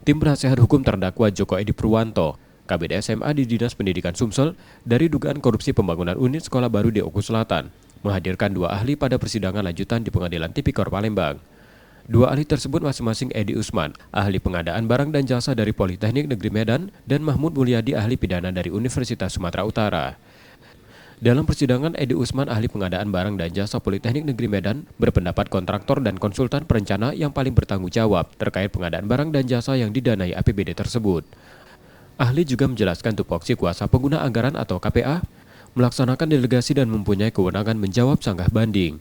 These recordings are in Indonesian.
Tim penasehat hukum terdakwa Joko Edi Purwanto, Kabid SMA di Dinas Pendidikan Sumsel, dari dugaan korupsi pembangunan unit sekolah baru di Oku Selatan, menghadirkan 2 ahli pada persidangan lanjutan di Pengadilan Tipikor Palembang. 2 ahli tersebut masing-masing Edi Usman, ahli pengadaan barang dan jasa dari Politeknik Negeri Medan, dan Mahmud Mulyadi, ahli pidana dari Universitas Sumatera Utara. Dalam persidangan, Edi Usman, ahli pengadaan barang dan jasa Politeknik Negeri Medan, berpendapat kontraktor dan konsultan perencana yang paling bertanggung jawab terkait pengadaan barang dan jasa yang didanai APBD tersebut. Ahli juga menjelaskan tupoksi kuasa pengguna anggaran atau KPA, melaksanakan delegasi dan mempunyai kewenangan menjawab sanggah banding.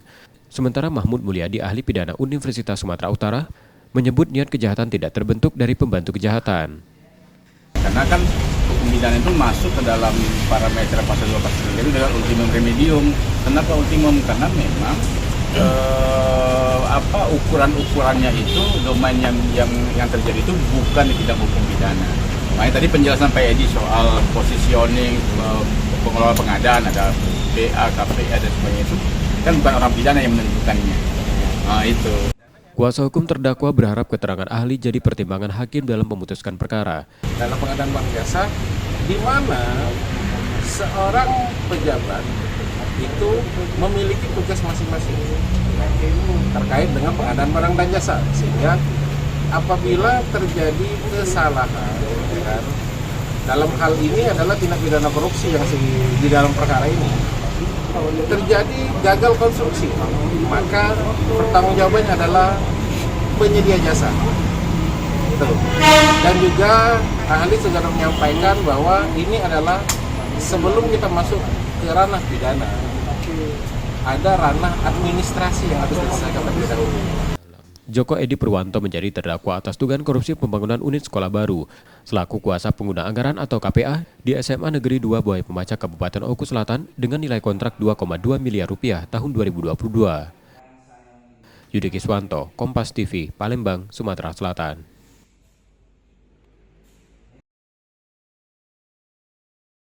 Sementara Mahmud Mulyadi, ahli pidana Universitas Sumatera Utara, menyebut niat kejahatan tidak terbentuk dari pembantu kejahatan. Karena kan hukum pidana itu masuk ke dalam parameter pasal 2 pasal 3 itu dengan ultimum remedium. Kenapa ultimum? Karena memang ukuran-ukurannya itu domain yang terjadi itu bukan di bidang hukum pidana. Makanya tadi penjelasan Pak Edi soal positioning, pengelola pengadaan, ada BA, KPA dan sebagainya itu kan bukan orang pidana yang menentukannya. Nah, itu. Kuasa hukum terdakwa berharap keterangan ahli jadi pertimbangan hakim dalam memutuskan perkara. Dalam pengadaan barang jasa, di mana seorang pejabat itu memiliki tugas masing-masing terkait dengan pengadaan barang dan jasa, sehingga apabila terjadi kesalahan, dalam hal ini adalah tindak pidana korupsi yang di dalam perkara ini terjadi gagal konstruksi, maka pertanggungjawabannya adalah penyedia jasa. Dan juga ahli segera menyampaikan bahwa ini adalah sebelum kita masuk ke ranah pidana, ada ranah administrasi yang harus diselesaikan terlebih dahulu. Joko Edi Purwanto menjadi terdakwa atas dugaan korupsi pembangunan unit sekolah baru selaku kuasa pengguna anggaran atau KPA di SMA Negeri 2 Buaya Pemacak Kabupaten Oku Selatan dengan nilai kontrak 2,2 miliar rupiah tahun 2022. Yudi Kiswanto, Kompas TV, Palembang, Sumatera Selatan.